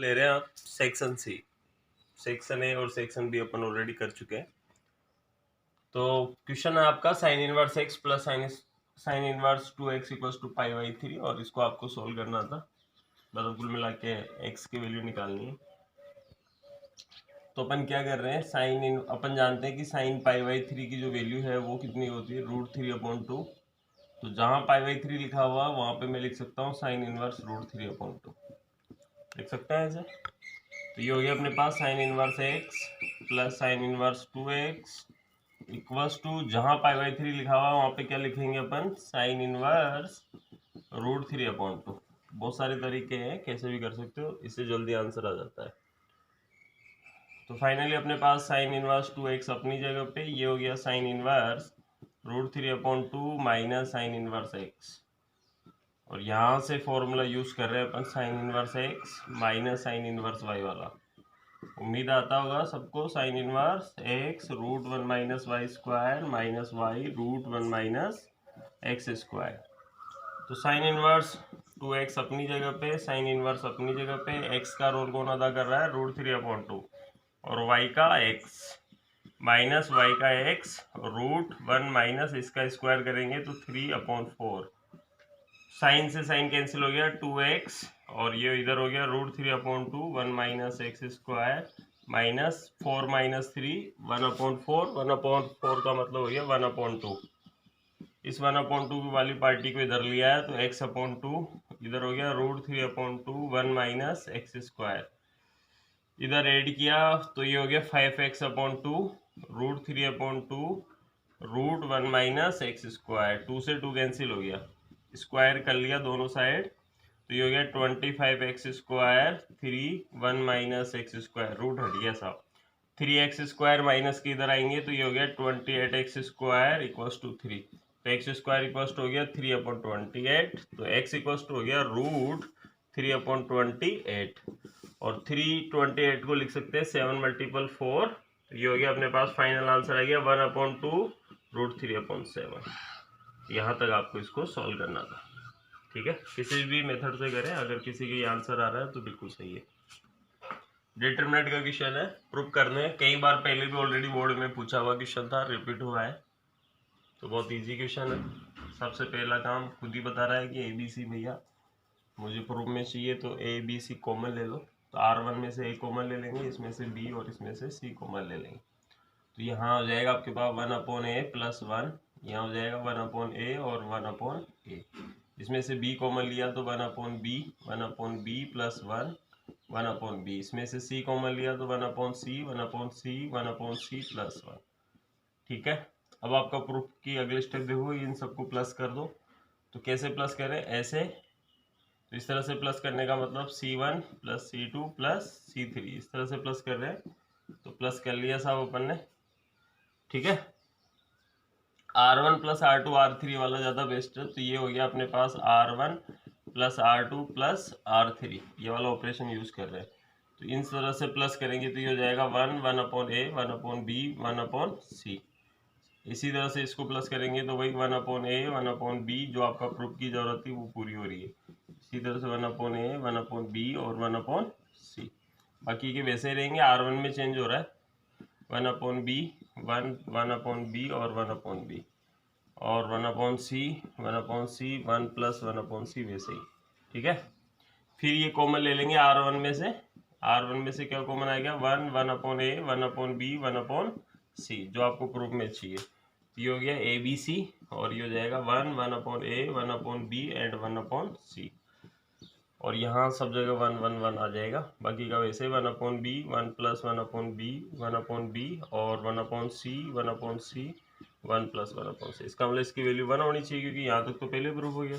ले रहे हैं आप सेक्शन सी। सेक्शन ए और सेक्शन बी अपन ऑलरेडी कर चुके हैं। तो क्वेश्चन है आपका sine inverse x plus sine inverse 2x equals to pi by 3 और इसको आपको सोल्व करना था। मतलब कुल मिला के एक्स की वैल्यू निकालनी है। तो अपन क्या कर रहे हैं, अपन जानते हैं कि साइन पाई बाई 3 की जो वैल्यू है वो कितनी होती है, √3/2। तो जहाँ पाई बाई 3 लिखा हुआ वहाँ पे मैं लिख सकता हूँ साइन इनवर्स √3/2 लिख सकते हैं ऐसे। तो ये हो गया अपने पास sine inverse x plus sine inverse 2x equals to, जहाँ पाई बाई 3 लिखा हुआ वहाँ पे क्या लिखेंगे अपन, साइन इनवर्स √3/2। बहुत सारे तरीके हैं, कैसे भी कर सकते हो, इससे जल्दी आंसर आ जाता है। तो फाइनली अपने पास साइन इनवर्स 2x अपनी जगह पे, ये हो गया sine inverse √3/2 minus sine inverse x, और यहाँ से फॉर्मूला यूज कर रहे हैं अपन sine inverse x minus sine inverse y वाला। उम्मीद आता होगा सबको, sine inverse x √1 minus y square minus y √1 minus x square. तो साइन इनवर्स 2x अपनी जगह पे, साइन इनवर्स अपनी जगह पे, x का रोल कौन अदा कर रहा है, √3/2, और y का x माइनस वाई का x √1 माइनस इसका स्क्वायर करेंगे तो 3/4। साइन से साइन कैंसिल हो गया 2x, और ये इधर हो गया √3/2 1 minus x square minus 4 minus 3 1/4। 1/4 का मतलब हो गया 1/2। इस 1/2 की वाली पार्टी को इधर लिया है तो x/2 इधर हो गया √3/2 1 माइनस एक्स स्क्वायर। इधर ऐड किया तो ये हो गया 5x/2 √3/2 √1 माइनस एक्स स्क्वायर। 2 से 2 कैंसिल हो गया, स्क्वायर कर लिया दोनों साइड, तो ये हो गया 25x square 3 1 minus x square, root हट गया साहब। 3x स्क्वायर माइनस के इधर आएंगे तो ये हो गया 28x स्क्वायर इक्वल्स टू 3। तो एक्स स्क्वायर इक्वल्स टू हो गया 3/28, तो x इक्वल्स टू हो गया √3/28, और 328 को लिख सकते हैं 7 × 4। तो ये हो गया अपने पास फाइनल आंसर आ गया 1/2 √3/7। यहाँ तक आपको इसको सॉल्व करना था, ठीक है। किसी भी मेथड से करें, अगर किसी का आंसर आ रहा है तो बिल्कुल सही है। डिटरमिनेंट का क्वेश्चन है, प्रूव करने हैं। कई बार पहले भी ऑलरेडी बोर्ड में पूछा हुआ क्वेश्चन था, रिपीट हुआ है, तो बहुत इजी क्वेश्चन है। सबसे पहला काम खुद ही बता रहा है कि ABC भैया मुझे प्रूफ में चाहिए, तो ABC कॉमन ले लो। तो R1 में से A कॉमन ले लेंगे, इसमें से B और इसमें से C कॉमन ले लेंगे। तो यहाँ हो जाएगा आपके पास 1/A प्लस 1, यहाँ हो जाएगा 1/A और 1/A। इसमें से B कॉमन लिया तो 1/B, 1/B प्लस 1 1/B। इसमें से C कॉमन लिया तो 1/C, 1/C 1/C प्लस 1, ठीक है। अब आपका प्रूफ की अगले स्टेप देखो, इन सबको प्लस कर दो। तो कैसे प्लस करें, ऐसे, तो इस तरह से प्लस करने का मतलब C1 plus C2 plus C3, इस तरह से प्लस कर रहे हैं। तो प्लस कर लिया साहब अपन ने, ठीक है। R1 प्लस R2 R3 वाला ज़्यादा बेस्ट है, तो ये हो गया अपने पास R1 plus R2 plus R3, ये वाला ऑपरेशन यूज कर रहे हैं। तो इन तरह से प्लस करेंगे तो ये हो जाएगा 1 1/A 1/B 1/C। इसी तरह से इसको प्लस करेंगे तो वही 1/A 1/B, जो आपका प्रूफ की जरूरत थी वो पूरी हो रही है। इसी तरह से 1/A 1/B और 1/C, बाकी के वैसे रहेंगे। R1 में चेंज हो रहा है 1/B 1/B और 1/B, और 1/C 1 प्लस 1/C वैसे ही, ठीक है। फिर ये कॉमन ले लेंगे R1 में से। R1 में से क्या कॉमन आएगा, 1 1/A 1/B 1/C, जो आपको प्रूफ में चाहिए। ये हो गया ABC, और ये हो जाएगा 1 1/A 1/B एंड 1/C, और यहाँ सब जगह 1 1 1 आ जाएगा। बाकी का वैसे 1/B 1 प्लस 1/B 1/B और 1/C 1/C 1 प्लस 1/C। इसका मतलब इसकी वैल्यू 1 होनी चाहिए, क्योंकि यहाँ तक तो पहले प्रूफ हो गया।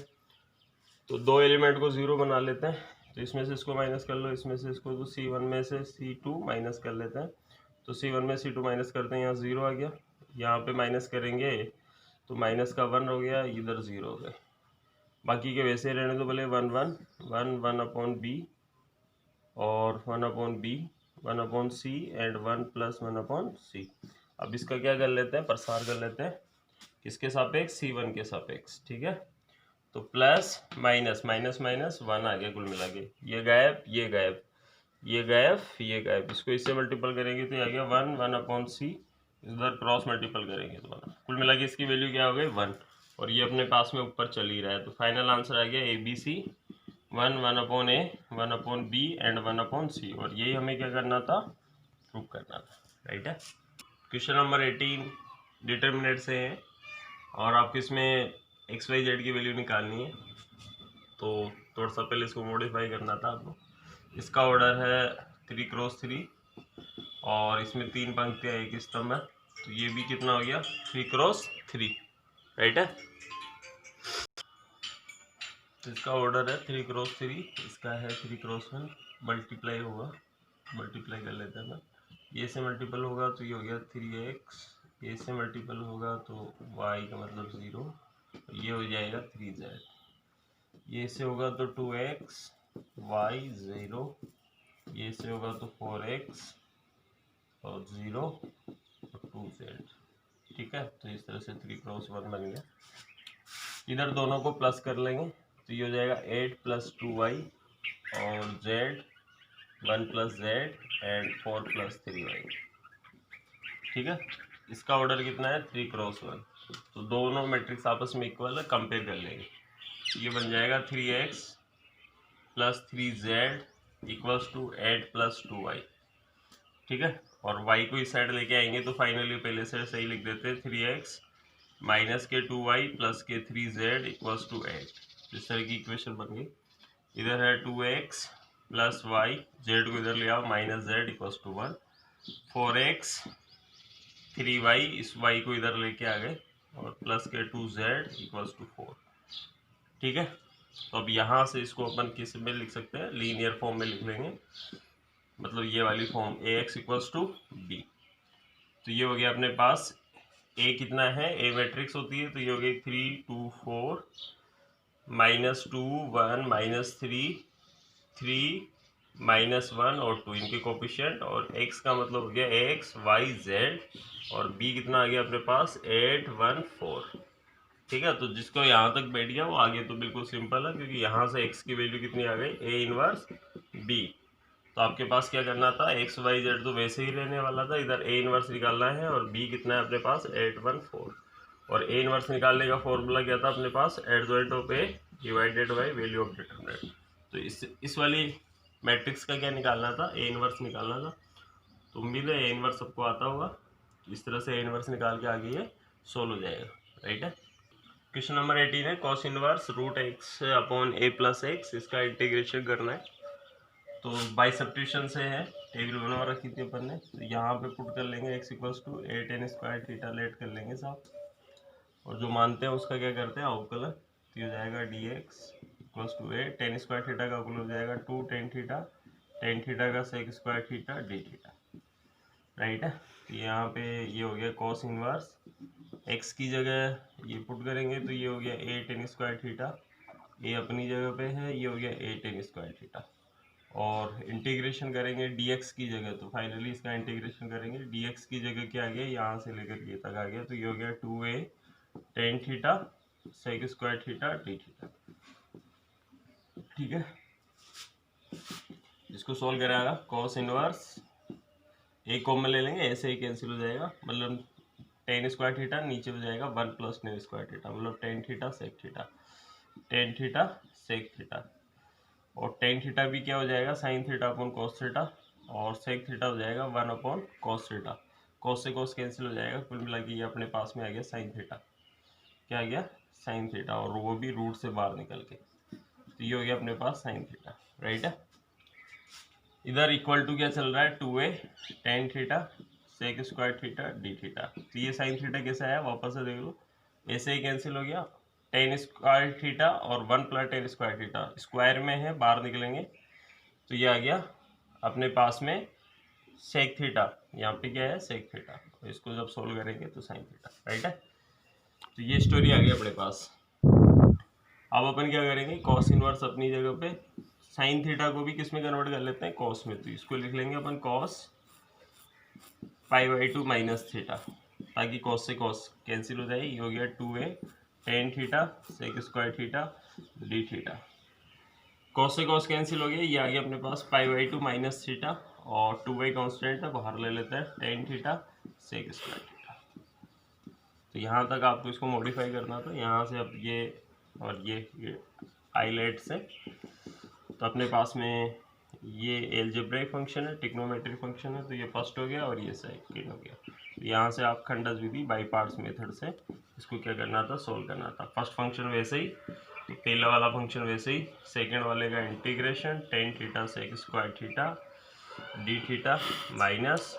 तो दो एलिमेंट को 0 बना लेते हैं, तो इसमें से इसको माइनस कर लो, इसमें से इसको, तो C1 में से C2 माइनस कर लेते हैं। तो C1 में C2 माइनस करते हैं, यहाँ 0 आ गया। यहाँ पे माइनस करेंगे तो माइनस का 1 हो गया, इधर 0 हो गए। बाकी के वैसे रहने दो भले, 1 1 1 1/B और 1/B 1/C and 1 plus 1/C। अब इसका क्या कर लेते हैं, प्रसार कर लेते हैं, किसके सापेक्ष, C1 के सापेक्ष, ठीक है। तो प्लस माइनस माइनस माइनस 1 आ गया कुल मिला के, ये गायब ये गायब, ये गायब, इसको इससे मल्टीपल करेंगे तो ये आ गया 1/c, इधर क्रॉस मल्टीपल करेंगे तो 1। कुल मिला के इसकी वैल्यू क्या हो गई 1, और ये अपने पास में ऊपर चल ही रहा है, तो फाइनल आंसर आ गया ABC 1/a 1/b and 1/c, और यही हमें क्या करना था, प्रूव करना था, राइट है। क्वेश्चन नंबर 18 डिटर्मिनेंट से है और आपको इसमें XYZ की वैल्यू निकालनी है, तो थोड़ा सा पहले इसको मॉडिफाई करना था आपको। इसका ऑर्डर है 3x3 और इसमें 3 पंक्तियाँ एक स्तंभ है, तो ये भी कितना हो गया 3x3, राइट है। तो इसका ऑर्डर है 3x3, इसका है 3x1, मल्टीप्लाई होगा, मल्टीप्लाई कर लेते हैं ना, ये से मल्टीपल होगा तो ये हो गया 3x, ये से मल्टीपल होगा तो y का मतलब 0, ये हो जाएगा 3z, ये से होगा तो 2x, y 0, ये से होगा तो 4x और 0 और 2z, ठीक है। तो इस तरह से 3x1 बन गया। इधर दोनों को प्लस कर लेंगे तो ये हो जाएगा 8 + 2y और z 1 + z एंड 4 + 3y, ठीक है। इसका ऑर्डर कितना है 3x1, तो दोनों मैट्रिक्स आपस में इक्वल है, कंपेयर कर लेंगे। ये बन जाएगा 3x + 3z = 8 + 2y, ठीक है। और y को इस साइड लेके आएंगे तो फाइनली पहले से सही लिख देते हैं, 3x - 2y + 3z = 8। इस तरह की इक्वेशन बन गई। इधर है 2x + y, z को इधर ले आओ, -z = 1, 4x 3y, इस y को इधर लेके आ गए और +2z = 4, ठीक है। तो अब यहाँ से इसको अपन किस में लिख सकते हैं, लीनियर फॉर्म में लिख लेंगे, मतलब ये वाली फॉर्म ax = b। तो ये हो गया अपने पास a कितना है, a मैट्रिक्स होती है, तो ये हो गई 3 2 4 -2 1 -3 3 -1 और 2 इनके कोफिशिएंट, और x का मतलब हो गया x y z, और b कितना आ गया अपने पास 8 1 4, ठीक है। तो जिसको यहाँ तक बैठ गया वो आगे तो बिल्कुल सिंपल है, क्योंकि यहाँ से x की वैल्यू कितनी आ गई a इनवर्स b। तो आपके पास क्या करना था, x y z तो वैसे ही रहने वाला था, इधर a इनवर्स निकालना है, और b कितना है अपने पास 8 1 4, और a इनवर्स निकालने का फॉर्मूला क्या था अपने पास, adjoint of a divided by value of determinant. तो इस वाली मैट्रिक्स का क्या निकालना था, a इनवर्स निकालना था। तो उम्मीद है a इनवर्स सबको आता होगा, तो इस तरह से a इनवर्स निकाल के आगे ये सोल्व हो जाएगा, राइट है। क्वेश्चन नंबर 18 है cos इनवर्स √x/a + x, इसका इंटीग्रेशन करना है। तो बाई सब्स्टिट्यूशन से है, टेबल बना रखी थी अपन ने, तो यहाँ पे पुट कर लेंगे x = a tan² theta, late कर लेंगे साहब, और जो मानते हैं उसका क्या करते हैं अवकलन, तो ये हो जाएगा dx = a tan² थीटा का अवकलन हो जाएगा 2 tan थीटा, tan थीटा का sec² theta d theta, right है। तो यहाँ पे ये हो गया cos इनवर्स, x की जगह ये पुट करेंगे तो ये हो गया a tan² थीटा, a अपनी जगह पे है, ये हो गया a tan² थीटा, और इंटीग्रेशन करेंगे dx की जगह, तो फाइनली इसका इंटीग्रेशन करेंगे, dx की जगह क्या आ गया, यहाँ से लेकर ये तक आ गया, तो ये हो गया 2a tan theta sec² theta d theta, ठीक है। इसको सॉल्व कराएगा cos इनवर्स, एक कॉमन ले लेंगे, ऐसे ही कैंसिल हो जाएगा, मतलब tan² थीटा नीचे हो जाएगा 1 + tan² थीटा, मतलब tan theta sec theta, tan theta sec theta, और tan थीटा भी क्या हो जाएगा sin θ/cos थीटा, और sec थीटा हो जाएगा 1/cos थीटा, cos से cos कैंसिल हो जाएगा, कुल मिला के ये अपने पास में आ गया sin थीटा, क्या आ गया sin थीटा, और वो भी रूट से बाहर निकल के, तो ये हो गया अपने पास sin थीटा, राइट है। इधर इक्वल टू क्या चल रहा है 2a tan theta sec² theta d theta, तो ये sin थीटा कैसे आया वापस से देख लो, ऐसे ही कैंसिल हो गया, tan² थीटा और 1 + tan² थीटा स्क्वायर में है, बाहर निकलेंगे तो ये आ गया अपने पास में sec थीटा, यहाँ पे क्या है sec थीटा, तो इसको जब सोल्व करेंगे तो sin थीटा, राइट है। तो ये स्टोरी आ गई अपने पास। अब अपन क्या करेंगे, cos इनवर्स अपनी जगह पे, sin थीटा को भी किस में कन्वर्ट कर लेते हैं cos में, तो इसको लिख लेंगे अपन cos π/2 - थीटा, ताकि cos से cos कैंसिल हो जाए, ये हो गया 2a tan theta sec² theta d theta, cos से कॉस कैंसिल हो गया, ये आ गया अपने पास पाई/2 माइनस थीटा और 2 कांस्टेंट है बाहर ले लेते हैं, tan theta sec square theta. तो यहाँ तक आपको इसको मॉडिफाई करना था, यहाँ से अब ये और ये आइलेट से, तो अपने पास में ये एलजेब्रिक फंक्शन है, ट्रिग्नोमेट्रिक फंक्शन है, तो ये फर्स्ट हो गया और ये सेकंड हो गया। तो यहाँ से आप खंडस विधि बाई पार्ट्स मेथड से इसको क्या करना था, सोल्व करना था। फर्स्ट फंक्शन वैसे ही, तो पहला वाला फंक्शन वैसे ही, सेकंड वाले का integration tan theta sec square theta d theta minus,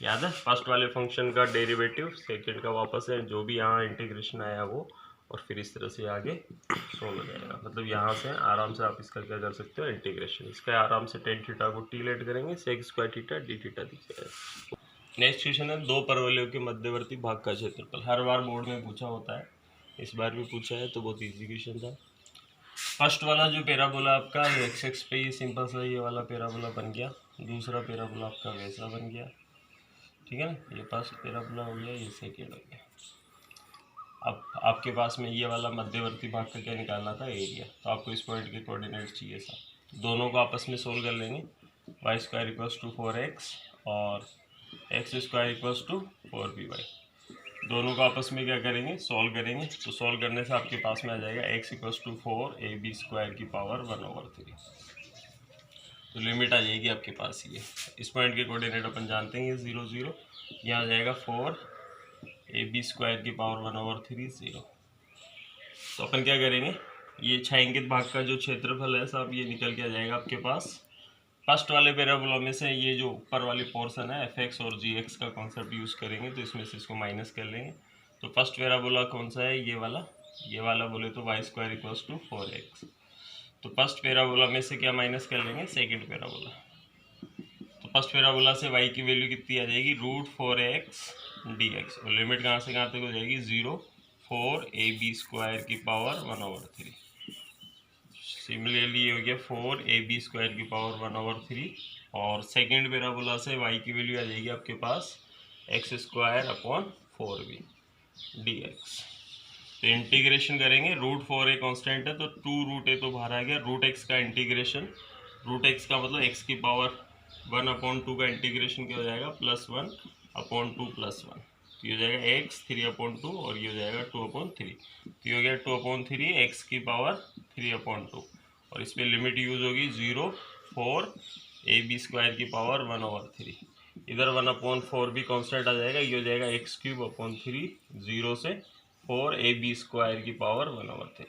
याद है फर्स्ट वाले फंक्शन का डेरिवेटिव, सेकंड का वापस है, जो भी यहाँ इंटीग्रेशन आया वो, और फिर इस तरह से आगे सोल्व हो जाएगा। मतलब यहाँ से आराम से आप इसका क्या कर सकते हो, इंटीग्रेशन। इसका आराम से टेन थीटा को टी लेट करेंगे, sec square theta d theta दिखेगा। नेक्स्ट क्वेश्चन है, दो परवलयों के मध्यवर्ती भाग का क्षेत्रफल। हर बार बोर्ड में पूछा होता है, इस बार भी पूछा है, तो बहुत इजी क्वेश्चन था। फर्स्ट वाला जो पैराबोला आपका एक्स एक्स पे ये सिंपल सा ये वाला पैराबोला बन गया, दूसरा पैराबोला आपका वैसा बन गया, ठीक है ना। ये फर्स्ट पैराबोला हो गया, ये सेकेंड हो गया। अब आपके पास में ये वाला मध्यवर्ती भाग का क्या निकालना था, एरिया। तो आपको इस पॉइंट के कोऑर्डिनेट चाहिए था, दोनों को आपस में सोल्व कर लेंगे। Y square equals to 4x और x square equals to 4by, दोनों को आपस में क्या करेंगे, सॉल्व करेंगे। तो सॉल्व करने से आपके पास में आ जाएगा x equals to 4ab square की पावर 1/3। तो लिमिट आ जाएगी आपके पास ये, इस पॉइंट के कोऑर्डिनेट अपन जानते हैं, ये 0 0, यहाँ आ जाएगा 4ab स्क्वायर की पावर 1/3 0। तो अपन क्या करेंगे, ये छायांकित भाग का जो क्षेत्रफल है साहब, ये निकल के आ जाएगा आपके पास। फर्स्ट वाले पैराबोला में से ये जो ऊपर वाली पोर्शन है fx और gx का कॉन्सेप्ट यूज़ करेंगे, तो इसमें से इसको माइनस कर लेंगे। तो फर्स्ट पैराबोला कौन सा है, ये वाला बोले तो Y square equals to 4x। तो फर्स्ट पैराबोला में से क्या माइनस कर लेंगे, सेकंड पैराबोला। तो फर्स्ट पैराबोला से y की वैल्यू कितनी आ जाएगी, √4x dx, और लिमिट कहाँ से कहाँ तक हो जाएगी, 0 4ab स्क्वायर की पावर 1/3। सिमिलरली ये हो गया 4ab स्क्वायर की पावर 1/3, और सेकेंड पैराबोला से y की वैल्यू आ जाएगी आपके पास x square upon 4b dx। तो इंटीग्रेशन करेंगे, √4a कांस्टेंट है, तो 2√a तो बाहर आ गया, √x का इंटीग्रेशन, √x का मतलब x की पावर 1/2 का इंटीग्रेशन क्या हो जाएगा, +1/2 +1, तो ये हो जाएगा x 3/2 और ये हो जाएगा 2/3। तो ये हो गया 2/3 x की पावर 3/2, और इस पर लिमिट यूज होगी 0 4ab स्क्वायर की पावर 1/3। इधर 1/4 भी कांस्टेंट आ जाएगा, ये हो जाएगा x³ 0 से 4ab स्क्वायर की पावर 1/3,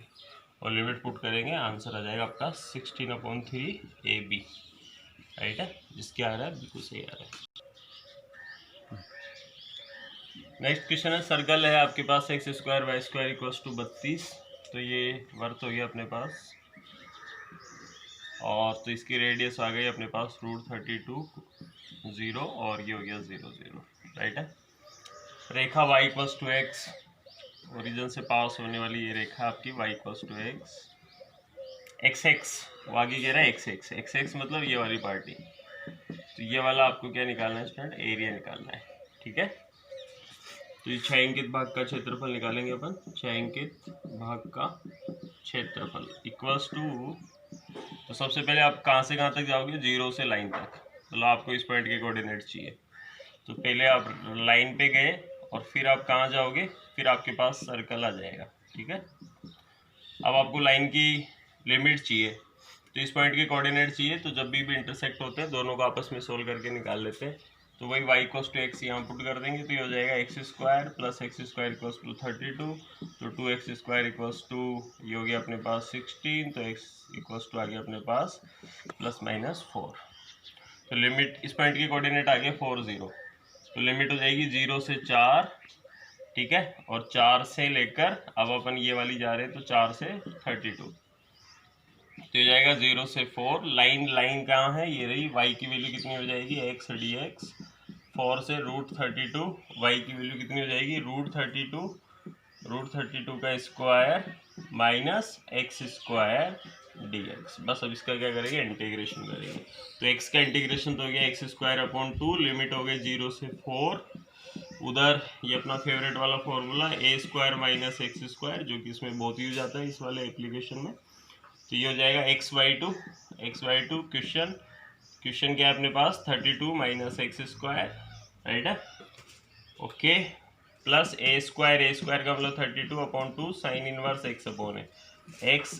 और लिमिट पुट करेंगे, आंसर आ जाएगा आपका 16/3ab, राइट है। जिसके आ रहा है बिल्कुल सही आ रहा है। नेक्स्ट क्वेश्चन है, सर्कल है आपके पास x square y square equals to 32, तो ये वर्थ हो गया अपने पास, और तो इसकी रेडियस आ गई अपने पास √32 0, और ये हो गया 0 0, राइट है। रेखा y equals to x, origin से पास होने वाली ये रेखा आपकी y equals to x x, वो आगे कह रहा है x x मतलब ये वाली पार्टी। तो ये वाला आपको क्या निकालना है स्टूडेंट, एरिया निकालना है, ठीक है। तो ये छायांकित भाग का क्षेत्रफल निकालेंगे अपन, छायांकित भाग का क्षेत्रफल इक्वल्स टू, तो सबसे पहले आप कहाँ से कहाँ तक जाओगे, 0 से लाइन तक, मतलब आपको इस पॉइंट के कोऑर्डिनेट चाहिए। तो पहले आप लाइन पे गए और फिर आप कहाँ जाओगे, फिर आपके पास सर्कल आ जाएगा, ठीक है। अब आपको लाइन की लिमिट चाहिए, तो इस पॉइंट के कोऑर्डिनेट चाहिए, तो जब भी इंटरसेक्ट होते हैं दोनों को आपस में सोल्व करके निकाल लेते हैं। तो वही y इक्वल्स टू x यहाँ पुट कर देंगे, तो ये हो जाएगा x square plus x square equals to 32, तो 2x स्क्वायर इक्वल्स टू ये हो गया अपने पास 16, तो x इक्वल्स टू आ गया अपने पास +-4। तो लिमिट इस पॉइंट के कोऑर्डिनेट आ गए 4 0, तो लिमिट हो जाएगी 0 से 4, ठीक है, और 4 से लेकर अब अपन ये वाली जा रहे हैं, तो 4 से 32, तो ये जाएगा 0 से 4। लाइन कहाँ है, ये रही, y की वैल्यू कितनी हो जाएगी, x dx, 4 से √32, y की वैल्यू कितनी हो जाएगी, √32 का square minus x square dx। बस अब इसका क्या करेंगे, इंटीग्रेशन करेंगे। तो x का इंटीग्रेशन तो हो गया x स्क्वायर अपॉन 2, लिमिट हो गई 0 से 4, उधर ये अपना फेवरेट वाला formula a square minus x square, जो कि इसमें बहुत यूज आता है इस वाले एप्लीकेशन में, तो ये हो जाएगा x/2 क्वेश्चन क्या है अपने पास 32 माइनस एक्स स्क्वायर, राइट है, ओके, प्लस ए स्क्वायर का मतलब 32/2 साइन इनवर्स x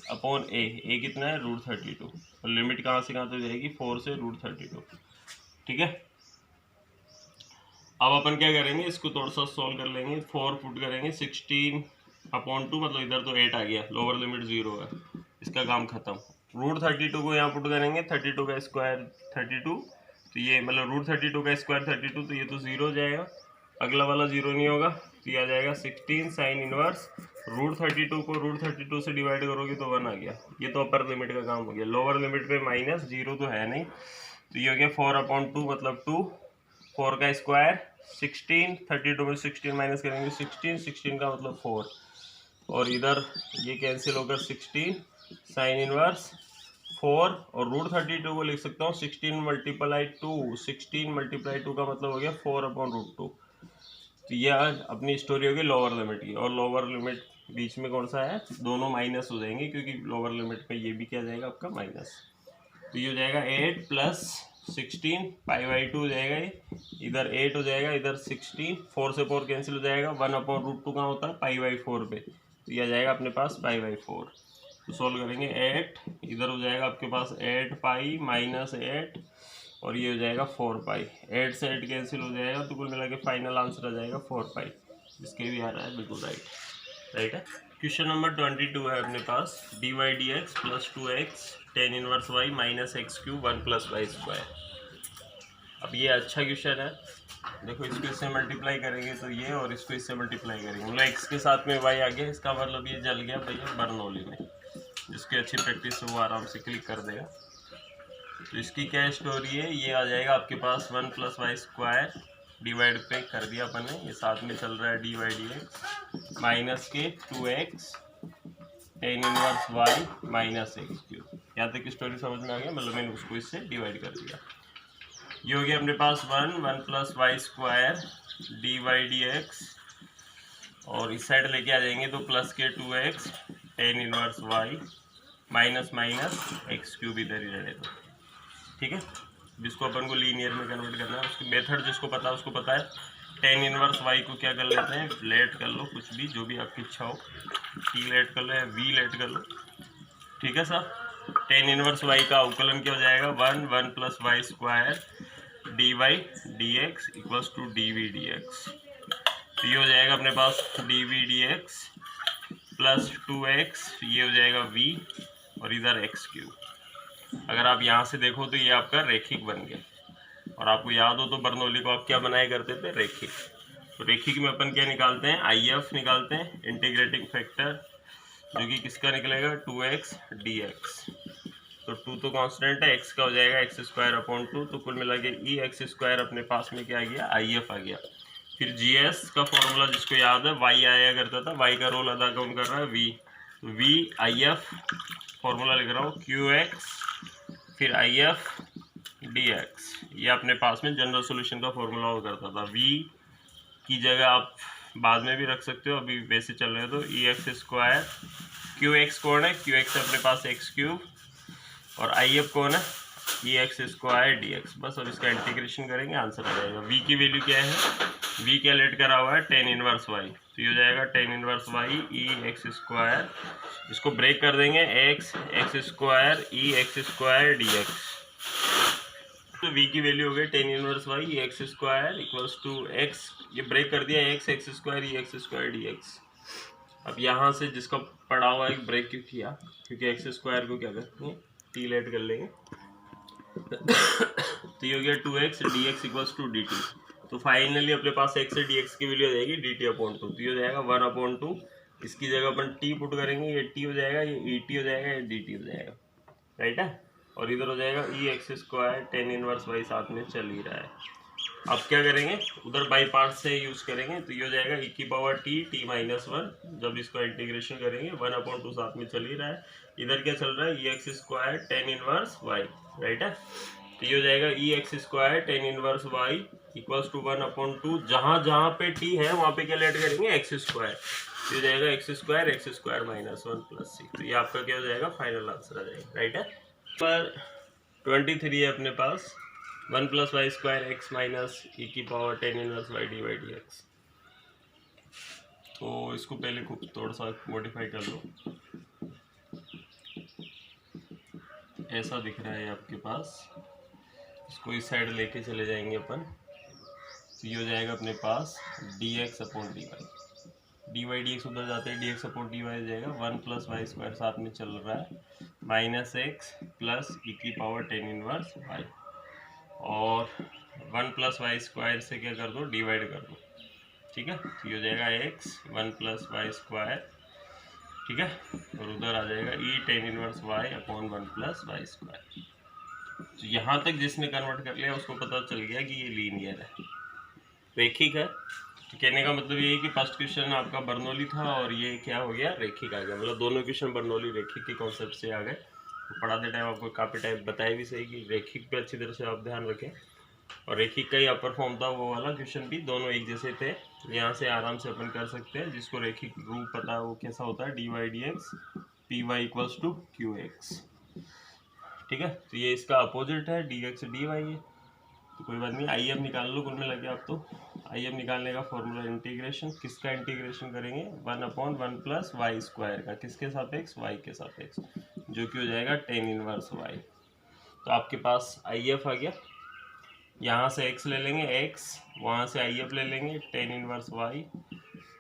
अपॉन ए कितना है √32, और लिमिट कहाँ से कहाँ तक जाएगी 4 से √32, ठीक है। अब अपन क्या करेंगे, इसको थोड़ा सा सॉल्व कर लेंगे, 4 पुट करेंगे 16/2 मतलब इधर तो 8 आ गया, लोअर लिमिट 0 है, इसका काम खत्म। √32 को यहाँ पुट करेंगे, 32 का स्क्वायर 32, तो ये मतलब √32 का स्क्वायर 32, तो ये तो 0 हो जाएगा, अगला वाला 0 नहीं होगा, तो ये आ जाएगा 16 साइन इनवर्स √32 को √32 से डिवाइड करोगे तो 1 आ गया, ये तो अपर लिमिट का काम हो गया। लोअर लिमिट पे माइनस 0 तो है नहीं, तो ये हो गया 4/2 मतलब 2, 4 का स्क्वायर 16, 32 में 16 माइनस करेंगे 16 का मतलब 4, और इधर ये कैंसिल होकर 16 साइन इनवर्स 4, और √32 को लिख सकता हूँ 16 मल्टीप्लाई 2 का मतलब हो गया 4/√2। तो यह अपनी स्टोरी होगी लोअर लिमिट की, और लोअर लिमिट बीच में कौन सा है, दोनों माइनस हो जाएंगे क्योंकि लोअर लिमिट में ये भी क्या जाएगा आपका माइनस, तो ये हो जाएगा 8 + 16 π/2 हो जाएगा, ये इधर 8 हो जाएगा, इधर 16, 4 से 4 कैंसिल हो जाएगा, 1/√2 कहाँ होता है π/4 पे, तो यह जाएगा अपने पास π/4। तो सोल्व करेंगे 8, इधर हो जाएगा आपके पास 8π - 8, और ये हो जाएगा 4π, 8 से 8 कैंसिल हो जाएगा, तो कुल मिला के फाइनल आंसर आ जाएगा 4π, इसके भी आ रहा है बिल्कुल राइट है। क्वेश्चन नंबर 22 है अपने पास, dy/dx + 2x tan inverse y - x³ 1 + y²। अब ये अच्छा क्वेश्चन है, देखो इसको इससे मल्टीप्लाई करेंगे तो ये, और इसको इससे मल्टीप्लाई करेंगे मतलब x के साथ में y आ गया, इसका मतलब ये जल गया भैया बर्नौली में, जिसकी अच्छी प्रैक्टिस है वो आराम से क्लिक कर देगा। तो इसकी क्या स्टोरी है, ये आ जाएगा आपके पास 1 + y² डिवाइड पे कर दिया अपन ने, ये साथ में चल रहा है dy/dx माइनस के 2x tan inverse y - x³। यहाँ तक स्टोरी समझ में आ गया, मतलब मैंने उसको इससे डिवाइड कर दिया। ये हो गया अपने पास 1 + y² dy/dx, और इस साइड लेके आ जाएंगे तो प्लस के 2x tan inverse y minus x³ इधर ही रहे तो, ठीक है। जिसको अपन को लीनियर में कन्वर्ट करना है, उसकी मेथड जिसको पता है उसको पता है। tan इनवर्स y को क्या कर लेते हैं, लेट कर लो, कुछ भी जो भी आपकी इच्छा हो, t लेट कर लो या v लेट कर लो, ठीक है सर। tan इनवर्स y का अवकलन क्या हो जाएगा, 1 + y² dy/dx = dv/dx, तो ये हो जाएगा अपने पास dv/dx + 2x, ये हो जाएगा v, और इधर x³। अगर आप यहाँ से देखो तो ये आपका रेखिक बन गया, और आपको याद हो तो बर्नौली को आप क्या बनाया करते थे, रेखिक। तो रेखिक में अपन क्या निकालते हैं, IF निकालते हैं, इंटीग्रेटिंग फैक्टर, जो कि किसका निकलेगा 2x dx, तो 2 तो कांस्टेंट है, x का हो जाएगा x²/2, तो कुल मिला के ex² अपने पास में क्या आ गया, IF आ गया। फिर GS का फॉर्मूला जिसको याद है, y आया करता था, y का रोल अदा कौन कर रहा है, v, तो v IF फॉर्मूला लिख रहा हूँ, QX फिर IF dx, ये अपने पास में जनरल सॉल्यूशन का फॉर्मूला हुआ करता था। v की जगह आप बाद में भी रख सकते हो, अभी वैसे चल रहे हो तो ex², qx कौन है, qx अपने पास x³, और IF कौन है, ex² dx, बस। और इसका इंटीग्रेशन करेंगे, आंसर आ जाएगा। v की वैल्यू क्या है, v क्या लेट करा हुआ है, tan इनवर्स y, तो ये हो जाएगा tan इनवर्स y ex², इसको ब्रेक कर देंगे, x² ex² dx, तो v की वैल्यू हो गई tan inverse y ex² = x, ये ब्रेक कर दिया, x x² ex² dx। अब यहाँ से जिसका पड़ा हुआ एक ब्रेक क्यों किया, क्योंकि x² को क्या करते हैं, t लेट कर लेंगे, तो ये हो गया 2x dx = dt, तो फाइनली अपने पास x से dx की वैल्यू आ जाएगी dt/2, तो ये हो जाएगा 1/2, इसकी जगह अपन t पुट करेंगे, ये t हो जाएगा, ये et हो जाएगा, ये dt हो जाएगा, राइट है। और इधर हो जाएगा ex² tan इनवर्स y साथ में चल ही रहा है। अब क्या करेंगे, उधर बाई पार्ट से यूज करेंगे, तो ये हो जाएगा e⁻t - 1, जब इसका इंटीग्रेशन करेंगे 1/2 साथ में चल ही रहा है, इधर क्या चल रहा है ex² tan inverse y, right है। तो ये हो जाएगा ex² tan इनवर्स y = 1/2, जहाँ जहाँ पे t है वहाँ पे क्या लेट करेंगे, x², तो हो जाएगा एक्स स्क्वायर माइनस 1 प्लस सी। तो ये आपका क्या हो जाएगा, फाइनल आंसर आ जाएगा, राइट है। पर 23 है अपने पास, 1 plus y square x minus e की power 10 inverse y d y d x. तो इसको पहले खूब थोड़ा सा मॉडिफाई कर लो। ऐसा दिख रहा है आपके पास, इसको इस साइड लेके चले जाएंगे अपन। तो ये हो जाएगा अपने पास d x upon d y d x उधर जाते हैं, d x upon d y हो जाएगा 1 प्लस वाई स्क्वायर साथ में चल रहा है माइनस एक्स प्लस ई की पावर 10 इनवर्स वाई, और 1 प्लस वाई स्क्वायर से क्या कर दो, डिवाइड कर दो, ठीक है। तो ये हो जाएगा एक्स 1 प्लस वाई स्क्वायर, ठीक है, और उधर आ जाएगा e 10 inverse y upon 1 plus y square. तो यहाँ तक जिसने कन्वर्ट कर लिया उसको पता चल गया कि ये लीनियर है, रेखिक है। तो कहने का मतलब ये है कि फर्स्ट क्वेश्चन आपका बर्नौली था और ये क्या हो गया, रेखिक आ गया। मतलब दोनों क्वेश्चन बर्नौली रेखिक के कॉन्सेप्ट से आ गए। तो पढ़ाते टाइम आपको काफ़ी टाइम बताया भी सही कि रेखिक पे अच्छी तरह से आप ध्यान रखें। और रेखिक का ही अपर फॉर्म था वो वाला क्वेश्चन भी, दोनों एक जैसे थे। यहाँ से आराम से अपन कर सकते हैं। जिसको रेखिक रूप पता है वो कैसा होता है, d y d x p y equals to q x, ठीक है। तो ये इसका अपोजिट है, डी एक्स डी वाई है। तो कोई बात नहीं, आई एफ निकाल लो कुल में लगे आप। तो आई एफ निकालने का फॉर्मूला इंटीग्रेशन, किसका इंटीग्रेशन करेंगे, 1 अपॉन 1 प्लस वाई स्क्वायर का, किसके सापेक्ष, वाई के सापेक्ष, जो कि हो जाएगा 10 इनवर्स वाई। तो आपके पास आई एफ आ गया। यहाँ से x ले लेंगे x, वहाँ से आई एफ ले लेंगे 10 इनवर्स y,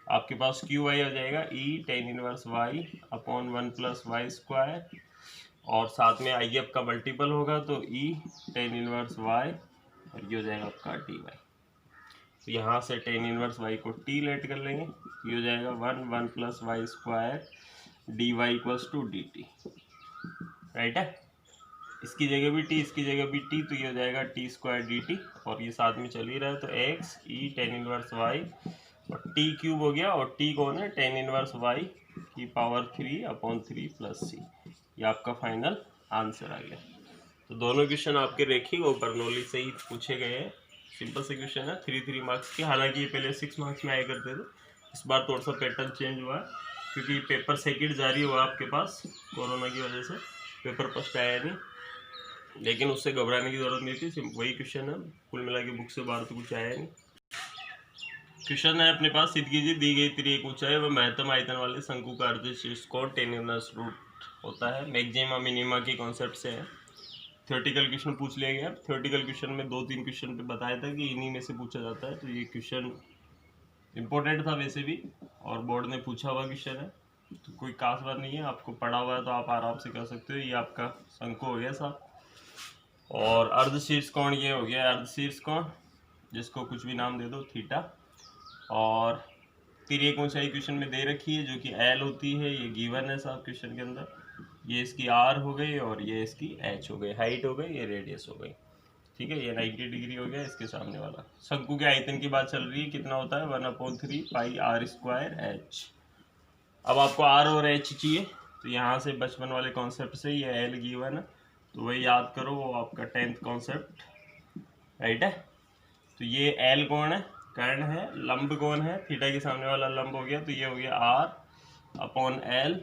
आपके पास क्यू वाई आ जाएगा e 10 inverse y upon 1 plus y square, और साथ में आई एफ का मल्टीपल होगा तो e 10 इनवर्स y, और ये हो जाएगा आपका डी वाई। तो यहाँ से 10 इनवर्स y को t लेट कर लेंगे, ये हो जाएगा 1 plus y square d y equals to d t, right है। इसकी जगह भी t, इसकी जगह भी t, तो ये हो जाएगा टी स्क्वायर डी टी, और ये साथ में चल ही रहा है तो x e 10 इनवर्स y और t क्यूब हो गया, और t कौन है, 10 इनवर्स y की पावर 3 अपॉन 3 प्लस सी। ये आपका फाइनल आंसर आ गया। तो दोनों क्वेश्चन आपके रेखिक और बर्नौली से ही पूछे गए हैं। सिंपल से क्वेश्चन है, 3 मार्क्स के। हालांकि ये पहले 6 मार्क्स में आया करते थे, इस बार थोड़ा सा पैटर्न चेंज हुआ है क्योंकि पेपर सेकेंड जारी हुआ आपके पास कोरोना की वजह से, पेपर फर्स्ट आया नहीं। लेकिन उससे घबराने की जरूरत नहीं थी, वही क्वेश्चन है, कुल मिला के बुक से बाहर तो कुछ आया नहीं। क्वेश्चन है अपने पास, सिद्ध कीजिए दी गई त्रिएक ऊंचाई व महत्तम आयतन वाले शंकु का अर्धशीर्ष कोण 10 इनवर्स रूट होता है। मैक्सिमा मिनिमा के कॉन्सेप्ट से है। थ्योरेटिकल क्वेश्चन पूछ लिया गया। थ्योरेटिकल क्वेश्चन में 2-3 क्वेश्चन पे बताया था कि इन्हीं में से पूछा जाता है। तो ये क्वेश्चन इंपॉर्टेंट था वैसे भी, और बोर्ड ने पूछा हुआ क्वेश्चन है, तो कोई खास बात नहीं है। आपको पढ़ा हुआ है तो आप आराम से कर सकते हो। ये आपका शंकु हो गया साहब, और अर्धशीर्ष कोण ये हो गया अर्धशीर्ष कोण, जिसको कुछ भी नाम दे दो, थीटा। और तिर्यक ऊंचाई क्वेश्चन में दे रखी है जो कि एल होती है, ये गिवन है साहब क्वेश्चन के अंदर। ये इसकी आर हो गई और ये इसकी एच हो गई, हाइट हो गई, ये रेडियस हो गई, ठीक है। ये 90 डिग्री हो गया इसके सामने वाला। शंकु के आयतन की बात चल रही है, कितना होता है 1/3 पाई आर स्क्वायर एच। अब आपको आर और एच चाहिए, तो यहाँ से बचपन वाले कॉन्सेप्ट से ये एल गिवन है, तो वही याद करो, वो आपका 10th कॉन्सेप्ट, राइट है। तो ये एल कौन है, कर्ण है, लंब कौन है, थीटा के सामने वाला लंब हो गया, तो ये हो गया r upon l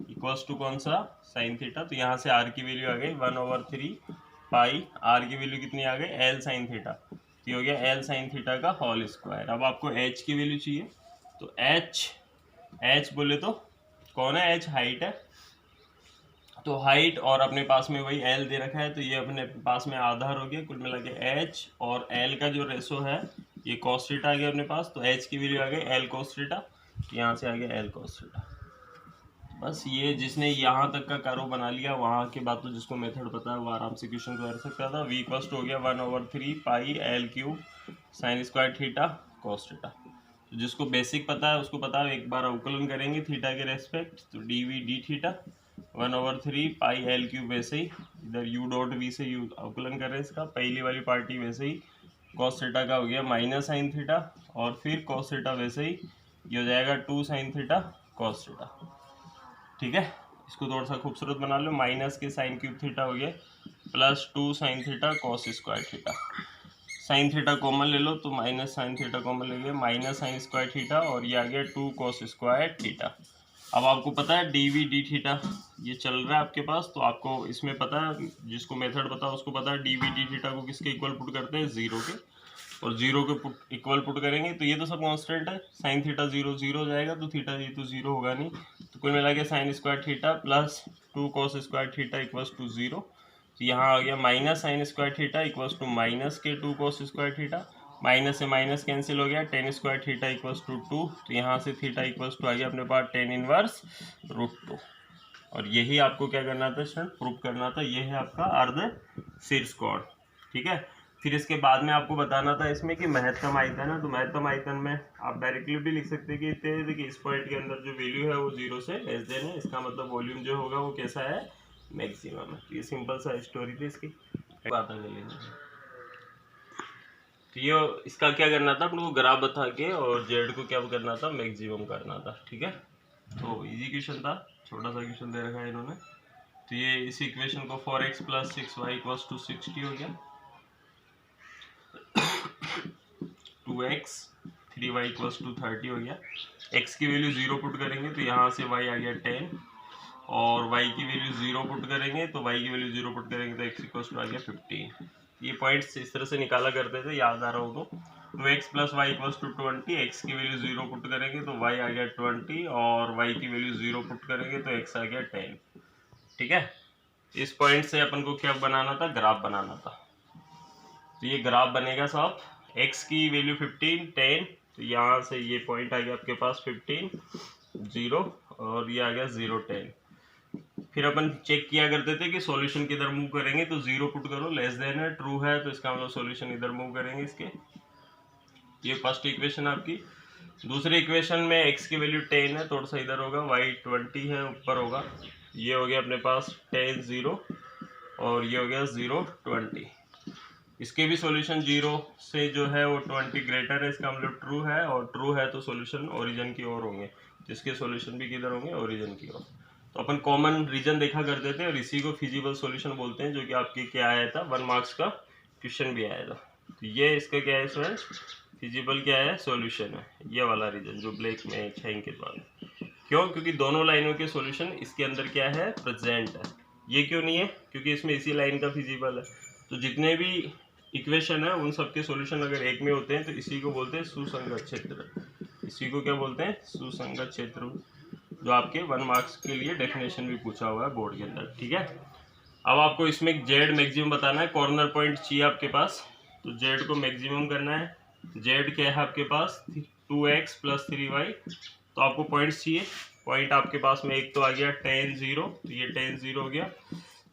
equals to कौन सा, साइन थीटा। तो यहाँ से आर की वैल्यू आ गई 1/3 पाई, आर की वैल्यू कितनी आ गई, एल साइन थीटा, तो ये हो गया एल साइन थीटा का होल स्क्वायर। अब आपको एच की वैल्यू चाहिए, तो एच बोले तो कौन है, एच हाइट है, तो हाइट और अपने पास में वही एल दे रखा है, तो ये अपने पास में आधार हो गया। कुल मिला के एच और एल का जो रेशो है ये cos थीटा आ गया अपने पास, तो एच की वैल्यू आ गई एल cos थीटा, यहाँ से आ गया एल cos थीटा। बस ये जिसने यहाँ तक का कर्व बना लिया, वहाँ के बाद तो जिसको मेथड पता है वो आराम से क्वेश्चन को कर सकता था। v कॉस्ट हो गया 1/3 pi l cube sign square theta cos theta. तो जिसको बेसिक पता है उसको पता है, एक बार अवकलन करेंगे थीटा के रेस्पेक्ट, तो d v d theta 1/3 pi l cube, वैसे ही इधर u डॉट वी से यू अवकलन कर रहे हैं इसका, पहली वाली पार्टी वैसे ही cos थीटा का हो गया माइनस साइन थीटा, और फिर cos थीटा वैसे ही ये हो जाएगा 2 साइन थीटा cos थीटा, ठीक है। इसको थोड़ा सा खूबसूरत बना लो, माइनस के साइन क्यूब थीटा हो गया plus 2 sine theta cos square theta. Sine theta common ले लो तो माइनस साइन थीटा कॉमन ले लिया, माइनस साइन स्क्वायर थीटा और ये आ गया 2 cos स्क्वायर थीटा। अब आपको पता है डी वी डी थीटा ये चल रहा है आपके पास, तो आपको इसमें पता है, जिसको मेथड पता है उसको पता है डी वी डी थीटा को किसके इक्वल पुट करते हैं, 0 के, और 0 के इक्वल पुट करेंगे तो ये तो सब कांस्टेंट है, साइन थीटा 0 0 हो जाएगा तो थीटा ये तो 0 होगा नहीं, तो कुल मिला के sine square theta plus 2 cos square theta equals to 0। तो यहाँ आ गया minus sine square theta equals to minus के 2 cos स्क्वायर थीटा, माइनस से माइनस कैंसिल हो गया, tan square theta equals to 2, तो यहाँ से थीटा इक्वल्स टू आ गया अपने पास tan इनवर्स √2। और यही आपको क्या करना था स्टूडेंट, प्रूव करना था, ये है आपका अर्ध शीर्ष कोण। ठीक है, फिर इसके बाद में आपको बताना था इसमें कि महत्तम आयतन है, तो महत्तम आयतन में आप डायरेक्टली भी लिख सकते हैं कि इस पॉइंट के अंदर जो वैल्यू है वो 0 से लेस देन है, इसका मतलब वॉल्यूम जो होगा वो कैसा है, मैक्सिमम है। ये सिंपल सा स्टोरी थी इसकी, बात कर लेंगे। तो ये इसका क्या करना था अपने को, ग्राफ बता के और जेड को क्या करना था, मैक्सिमम करना था। ठीक है, तो इजी क्वेश्चन था, छोटा सा क्वेश्चन दे रखा है इन्होंने। तो ये इस इक्वेशन को 4x + 6y = 60 हो गया, 2x 3y = 30 हो गया। x की वैल्यू 0 पुट करेंगे तो यहाँ से y आ गया 10, और y की वैल्यू 0 पुट करेंगे तो y की वैल्यू 0 पुट करेंगे तो x = आ गया 15। ये पॉइंट्स इस तरह से निकाला करते थे, याद आ रहा हो तो 2x + y = 20, x की वैल्यू 0 पुट करेंगे तो y आ गया 20, और y की वैल्यू 0 पुट करेंगे तो x आ गया 10। ठीक है, इस पॉइंट से अपन को क्या बनाना था, ग्राफ बनाना था। तो ये ग्राफ बनेगा साहब, x की वैल्यू 15 10, तो यहाँ से ये पॉइंट आ गया आपके पास 15 0, और ये आ गया 0 10। फिर अपन चेक किया करते थे कि सॉल्यूशन किधर मूव करेंगे, तो 0 पुट करो, लेस देन है, ट्रू है, तो इसका मतलब सॉल्यूशन इधर मूव करेंगे इसके। ये फर्स्ट इक्वेशन आपकी। दूसरी इक्वेशन में x की वैल्यू 10 है, थोड़ा सा इधर होगा, y 20 है, ऊपर होगा, ये हो गया अपने पास 10 0, और ये हो गया 0 20। इसके भी सॉल्यूशन 0 से जो है वो 20 ग्रेटर है, इसका मतलब ट्रू है, और ट्रू है तो सॉल्यूशन ओरिजिन की ओर होंगे, जिसके सॉल्यूशन भी किधर होंगे, ओरिजिन की ओर। तो अपन कॉमन रीजन देखा करते थे, और इसी को फिजिबल सॉल्यूशन बोलते हैं, जो कि आपके क्या आया था, 1 मार्क्स का क्वेश्चन भी आया था। तो ये इसका क्या है स्टूडेंट, फिजिबल क्या है, सॉल्यूशन है, ये वाला रीजन जो ब्लैक में छाएंगे बाद। क्यों, क्योंकि दोनों लाइनों के सॉल्यूशन इसके अंदर क्या है, प्रेजेंट है। ये क्यों नहीं है, क्योंकि इसमें इसी लाइन का फिजिबल है। तो जितने भी इक्वेशन है उन सबके सॉल्यूशन अगर एक में होते हैं तो इसी को बोलते हैं सुसंगत क्षेत्र। इसी को क्या बोलते हैं, सुसंगत क्षेत्र, जो आपके 1 मार्क्स के लिए डेफिनेशन भी पूछा हुआ है बोर्ड के अंदर। ठीक है, अब आपको इसमें जेड मैक्सिमम बताना है, कॉर्नर पॉइंट चाहिए आपके पास, तो जेड को मैक्सिमम करना है। जेड क्या है आपके पास, 2x + 3y, तो आपको पॉइंट्स चाहिए। पॉइंट आपके पास में एक तो आ गया tan 0, तो ये tan 0 हो गया।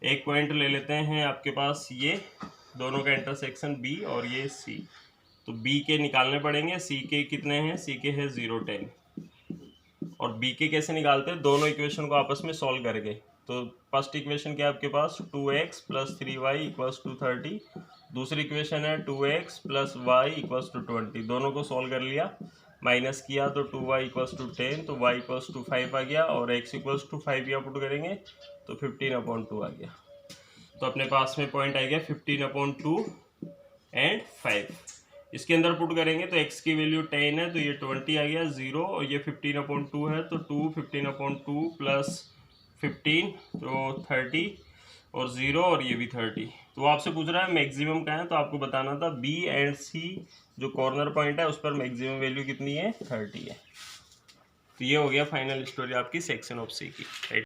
एक पॉइंट ले लेते हैं आपके पास, ये दोनों का इंटरसेक्शन B और ये C, तो B के निकालने पड़ेंगे, C के कितने हैं, C के है 0 10, और B के कैसे निकालते हैं, दोनों इक्वेशन को आपस में सॉल्व करके। तो फर्स्ट इक्वेशन क्या है आपके पास, 2x + 3y = 30, दूसरी इक्वेशन है 2x + y = 20, दोनों को सॉल्व कर लिया, माइनस किया तो 2y = 10, तो y = 5 आ गया, और x = 5 यहाँ पुट करेंगे तो 15/2 आ गया। तो अपने पास में पॉइंट आ गया 15/2 एंड 5। इसके अंदर पुट करेंगे तो x की वैल्यू 10 है, तो ये 20 आ गया 0, और ये 15/2 है, तो 2 15/2 + 15 तो 30, और 0, और ये भी 30। तो आपसे पूछ रहा है मैक्सिमम का है, तो आपको बताना था B एंड C जो कॉर्नर पॉइंट है उस पर मैक्सिमम वैल्यू कितनी है, 30 है। तो ये हो गया फाइनल स्टोरी आपकी सेक्शन ऑफ C की।